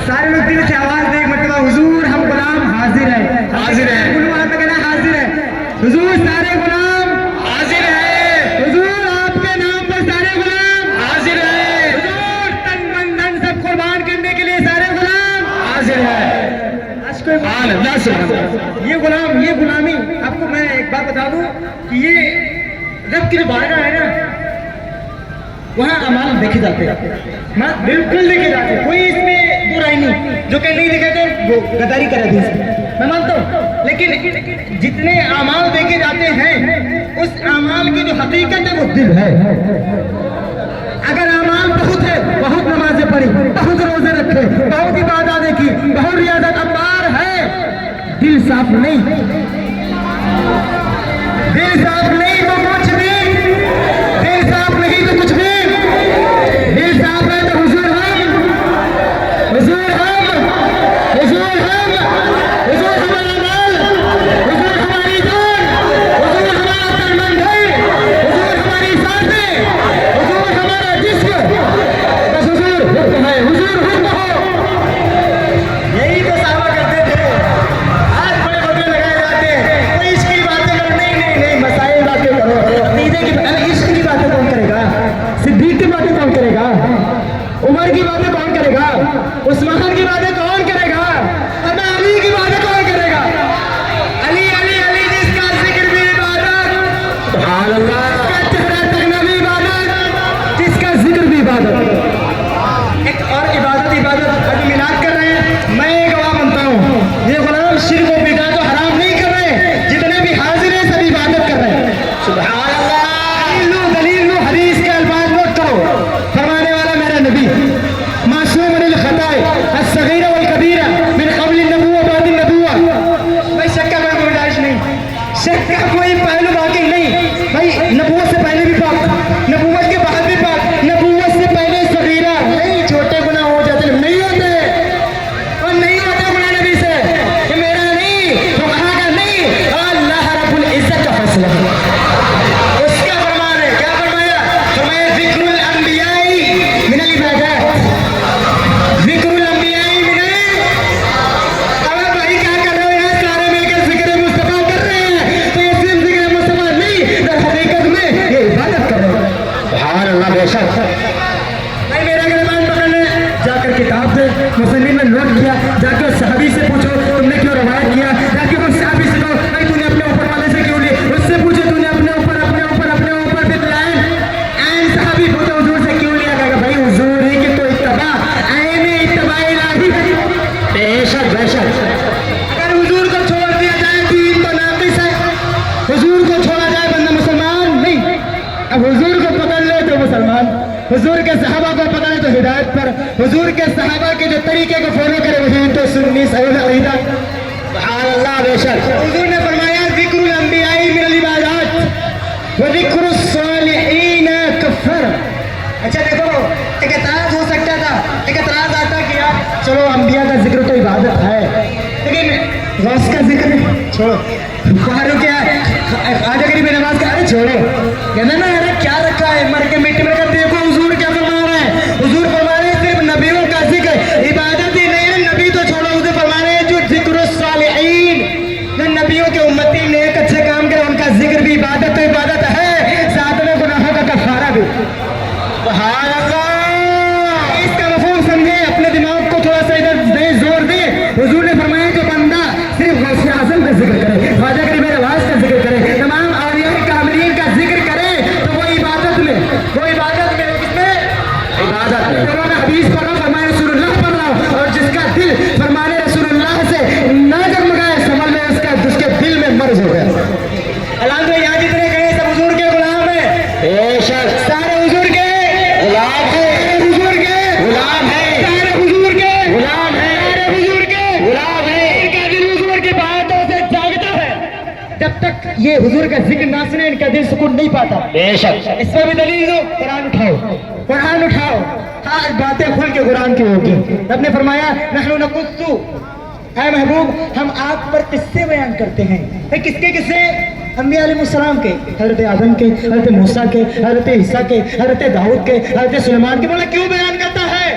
سارے لوگ دل سے آواز دے ایک مرتبہ حضور ہم غلام حاضر ہے، حاضر ہے، وہاں پہ کہنا حاضر ہے، حضور سارے غلام حاضر ہے، حضور آپ کے نام پر سارے غلام حاضر ہے، حضور تن من دھن سب قربان کرنے کے لیے سارے غلام حاضر ہے۔ سبحان اللہ، سبحان اللہ۔ یہ غلامی آپ کو میں ایک بات بتا دوں کہ یہ رب کی جو بارگاہ ہے نا وہاں اعمال دیکھے جاتے ہیں، بالکل دیکھے جاتے ہیں، کوئی اس میں دو رائے نہیں، جو کہ نہیں دیکھے تو وہ غداری کر رہے تھے، میں مانتا ہوں، لیکن جتنے اعمال دیکھے جاتے ہیں اس اعمال کی جو حقیقت ہے وہ دل ہے۔ اگر اعمال بہت ہے، بہت نمازیں پڑھی، بہت روزے رکھے، بہت عبادتیں کی، بہت ریاضت امبار ہے، دل صاف نہیں، دل صاف نہیں تو کچھ بھی، دل صاف نہیں تو کچھ بھی، دل صاف ہے تو حضور ہم، حضور ہم، حضور ہم، حضور ہمارا مال، حضور ہماری جان، حضور ہمارا تن من دھن، حضور ہماری سانسیں، حضور ہمارا جسم، بس حضور حکم ہے، حضور حکم ہو۔ یہی تو صحابہ کرتے تھے، آج بڑے بڑے لگائے جاتے ہیں، کوئی عشق کی باتیں کرو، نہیں مسائل باتیں کرو، عقیدے کی باتیں، عشق کی باتیں کون کرے گا؟ صدیق کی باتیں کون کرے گا؟ عمر کی باتیں کون کرے گا؟ عثمان کی باتیں کون کرے گا؟ اور علی کی باتیں کون کرے گا؟ علی علی علی جس کا ذکر بھی عبادت، سبحان اللہ، جس کا چہرہ تکنا بھی عبادت، جس کا ذکر بھی عبادت، ایک اور عبادت ابھی میلاد کر رہے ہیں، میں ایک گواہ بنتا ہوں، یہ غلام شرک و بدعت تو حرام نہیں کر رہے، جتنے بھی حاضر ہیں سب عبادت کر رہے ہیں۔ سبحان اللہ، دلیل لو، حدیث کے الفاظ نوٹ کرو، فرمانے والا میرا نبی معصوم من الخطاء الصغیرہ والکبیرہ من قبل النبوہ بعد النبوہ، بھائی شک کا کوئی گنجائش نہیں، شک کا کوئی پہلو باقی نہیں، بھائی نبوت سے پہلے بھی پاک، نبوت کے بعد بھی پاک، نبوت سے پہلے صغیرہ نہیں، چھوٹے گناہ ہو جاتے نہیں ہوتے، اور نہیں ہوتے گناہ نبی سے، یہ میرا نہیں، فقہا کا نہیں، اللہ رب العزت کا فیصلہ ہے، اس کا فرمان ہے۔ کیا فرمایا؟ فرمایا ذکر الانبیاء من العبادات، ذکر الانبیاء من اب بھائی کیا کر رہے ہیں؟ سارے مل کر ذکر مصطفیٰ کر رہے ہیں، تو یہ صرف ذکر مصطفیٰ نہیں، در حقیقت میں یہ عبادت کر رہے ہیں۔ سبحان اللہ، بے شک۔ بھائی میرا گربان پکڑنے جا کر کتاب سے مسلم میں نوٹ کیا، جا کے اس صحابی سے پوچھو تم نے کیوں روایت کیا، جا کے اس صحابی سے کہو بھائی تو نے اپنے اوپر والے سے کیوں لی، اس سے پوچھو تو نے اپنے اوپر بتلائیں، عین صحابی پوچھو حضور سے کیوں لیا، کہا بھائی حضور ہی کی تو اتباع، عین اتباع الہی ہے، بے شک، بے شک۔ اگر حضور کو چھوڑ دیا جائے دین تو ناقص ہے، حضور کو چھوڑا جائے بندہ مسلمان نہیں، اب حضور کو پکڑ لے تو مسلمان، حضور کے صحابہ کو پکڑے تو ہدایت پر، حضور کے صحابہ کے جو طریقے کو فالو کرے وہی تو سنی صحیح عقیدہ۔ سبحان اللہ، بے شک۔ حضور نے فرمایا ذکر الانبیاء من العبادات وذکر الصالحین کفر۔ اچھا دیکھو، ایک اعتراض ہو سکتا تھا، ایک اعتراض آتا کہ یار چلو انبیاء کا ذکر تو عبادت ہے، لیکن غوث کا ذکر چھوڑو، فاروق کیا خواجہ غریب نواز کا ارے چھوڑو، کہنا نا ارے کیا رکھا ہے مر کے مٹی میں، کر دیکھو حضور کیا فرما رہے ہیں، حضور فرما رہے ہیں صرف نبیوں کا ذکر عبادت ہی نہیں ہے، نبی تو چھوڑو، حضور فرما رہے ہیں جو ذکر الصالحین، جو نبیوں کے امتی نیک اچھے کام کرے ان کا ذکر بھی عبادت تو عبادت ہے، ساتھ میں گناہوں کا کفارہ بھی۔ سبحان اللہ، اس کا مفہوم سمجھے، اپنے دماغ کو تھوڑا سا ادھر دے، زور دے، حضور نے فرمایا جو بندہ صرف غوث اعظم کا ذکر کرے، خواجہ غریب نواز کا ذکر کرے، تمام اولیاء کاملین کا ذکر کرے تو وہ عبادت میں، کس میں؟ عبادت میں۔ قرآن حدیث پڑھ رہا ہوں، فرمائے رسول اللہ پڑھ رہا ہوں، اور جس کا دل فرمانے رسول اللہ سے نہ جگمگائے سمجھ لے اس کے دل میں مرض ہو گیا۔ الحمدللہ یہاں جتنے گئے سب حضور کے غلام ہیں، بے شک، سارے حضور کے غلام ہے، حضور کے غلام ہے، سارے حضور کے غلام ہے، سارے حضور کے غلام ہے۔ ان کا دل حضور کی باتوں سے جاگتا ہے، جب تک یہ حضور کا ذکر نہ سنے ان کا دل سکون نہیں پاتا۔ بے شک، اس پر بھی دلیل دو، قرآن اٹھاؤ، قرآن اٹھاؤ، آج باتیں کھل کے قرآن کی ہوگی۔ رب نے فرمایا نحن نقص، اے محبوب ہم آپ پر قصے بیان کرتے ہیں، کس کے قصے؟ انبیاء علیہ السلام کے، حضرت آدم کے، حضرت موسیٰ کے، حضرت عیسیٰ کے، حضرت داؤد کے، حضرت سلیمان کے۔ بولا کیوں بیان کرتا ہے؟